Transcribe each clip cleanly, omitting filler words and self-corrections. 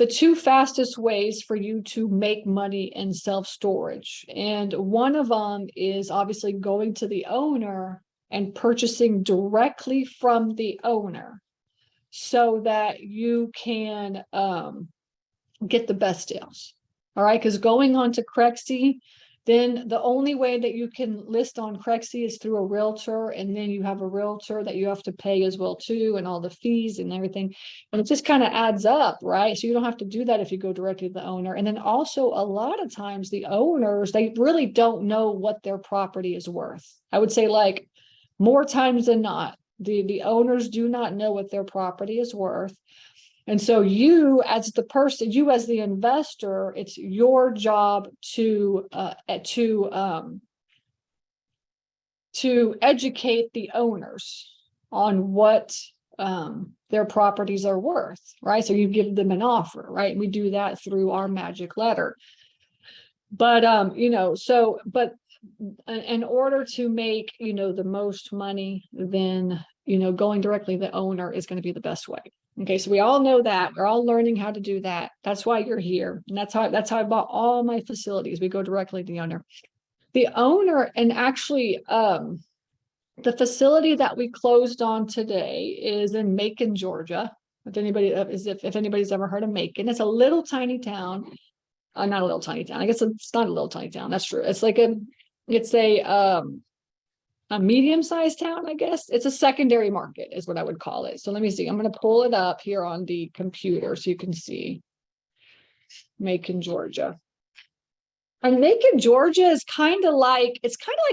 the two fastest ways for you to make money in self-storage. And one of them is obviously going to the owner and purchasing directly from the owner so that you can get the best deals. All right, because going on to Crexy, then the only way that you can list on Crexy is through a realtor, and then you have a realtor that you have to pay as well too, and all the fees and everything. And it just kind of adds up, right? So you don't have to do that if you go directly to the owner. And then also a lot of times the owners, they really don't know what their property is worth. I would say like more times than not, the owners do not know what their property is worth. And so you as the person, you as the investor, it's your job to educate the owners on what their properties are worth, right? So you give them an offer, right? We do that through our magic letter. But you know, so but in order to make, you know, the most money, then, you know, going directly to the owner is going to be the best way. Okay, so we all know that. We're all learning how to do that. That's why you're here. And that's how I bought all my facilities. We go directly to the owner. The owner, and actually the facility that we closed on today is in Macon, Georgia. If anybody's ever heard of Macon, it's a little tiny town. Not a little tiny town. I guess it's not a little tiny town. That's true. It's like a medium-sized town, I guess. It's a secondary market is what I would call it. So let me see. I'm going to pull it up here on the computer so you can see Macon, Georgia. And Macon, Georgia is kind of like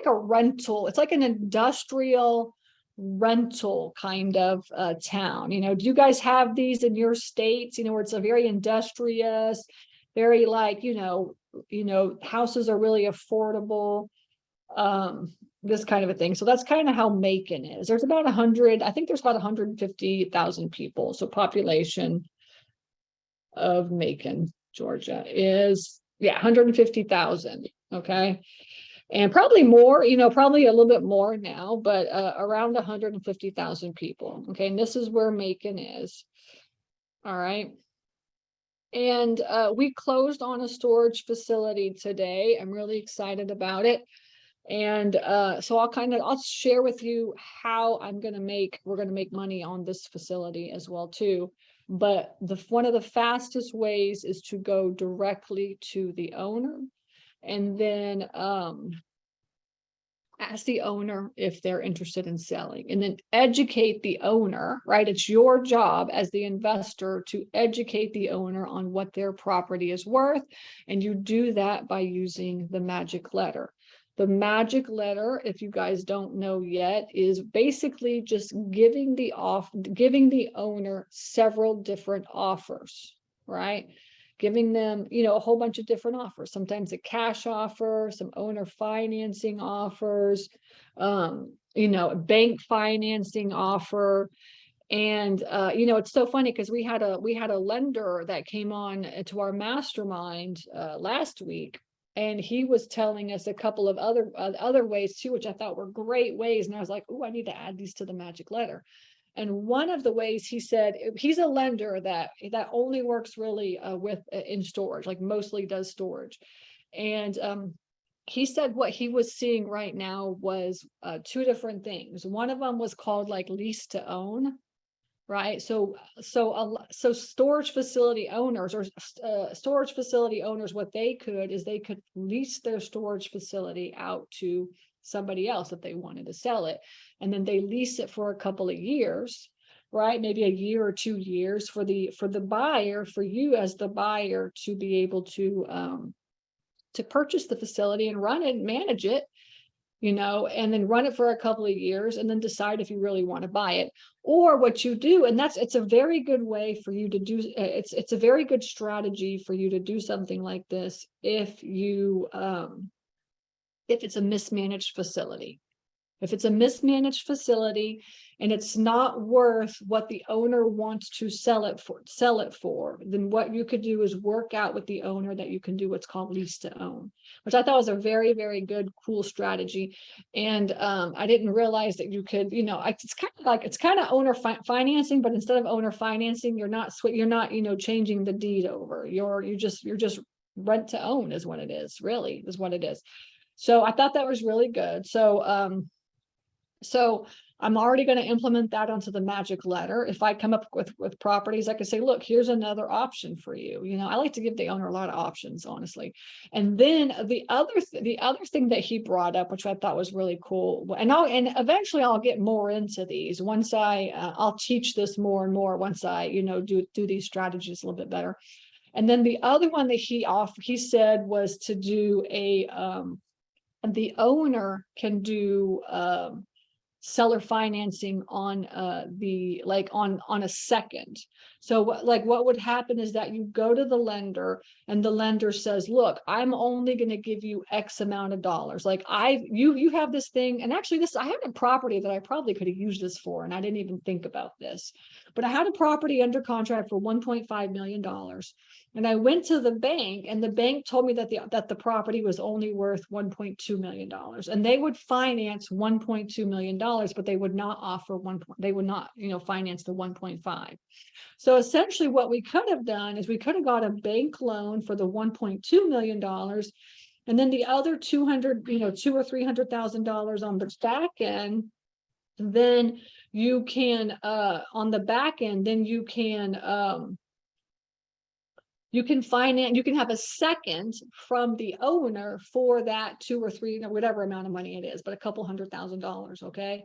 a rental. It's like an industrial rental kind of town. You know, do you guys have these in your states? You know, where it's a very industrious, very like, you know, houses are really affordable. This kind of a thing. So that's kind of how Macon is. There's about 100, I think there's about 150,000 people. So population of Macon, Georgia is, 150,000. Okay. And probably more, you know, probably a little bit more now, but around 150,000 people. Okay. And this is where Macon is. All right. And we closed on a storage facility today. I'm really excited about it. And so I'll share with you how we're going to make money on this facility as well too. But one of the fastest ways is to go directly to the owner and then ask the owner if they're interested in selling, and then educate the owner, right? It's your job as the investor to educate the owner on what their property is worth. And you do that by using the magic letter. The magic letter, if you guys don't know yet, is basically just giving the owner several different offers, right? Giving them, you know, a whole bunch of different offers. Sometimes a cash offer, some owner financing offers, you know, bank financing offer. And you know, it's so funny because we had a lender that came on to our mastermind last week. And he was telling us a couple of other ways too, which I thought were great ways. And I was like, oh, I need to add these to the magic letter. And one of the ways he said, he's a lender that only works really in storage, like mostly does storage. And he said what he was seeing right now was two different things. One of them was called like lease to own. Right. So storage facility owners what they could lease their storage facility out to somebody else if they wanted to sell it. And then they lease it for a couple of years, right? Maybe a year or 2 years for the buyer, for you as the buyer to be able to purchase the facility and run it and manage it, you know, and then run it for a couple of years and then decide if you really want to buy it. Or what you do, and it's a very good way for you to do, it's a very good strategy for you to do something like this if it's a mismanaged facility. If it's a mismanaged facility and it's not worth what the owner wants to sell it for, then what you could do is work out with the owner that you can do what's called lease to own, which I thought was a very, very good, cool strategy. And I didn't realize that you could, it's kind of owner financing, but instead of owner financing, you're not, changing the deed over. You're just rent to own is what it is, really, is what it is. So I thought that was really good. So I'm already going to implement that onto the magic letter. If I come up with properties, I can say, look, here's another option for you. I like to give the owner a lot of options, honestly. And then the other thing that he brought up, which I thought was really cool, and eventually I'll get more into these once I'll teach this more and more once I, do these strategies a little bit better. And then the other one that he said was to do the owner can do seller financing on on a second. So what would happen is that you go to the lender and the lender says, look, I'm only going to give you X amount of dollars. Like you have this thing, and actually I had a property that I probably could have used this for, and I didn't even think about this, but I had a property under contract for $1.5 million. And I went to the bank, and the bank told me that the property was only worth $1.2 million, and they would finance $1.2 million, but they would not offer finance the 1.5. So essentially what we could have done is we could have got a bank loan for the $1.2 million, and then the other $200,000 or $300,000 on the back end. Then you can on the back end, then you can finance, you can have a second from the owner for that 2 or 3, whatever amount of money it is, but a couple $100,000. Okay.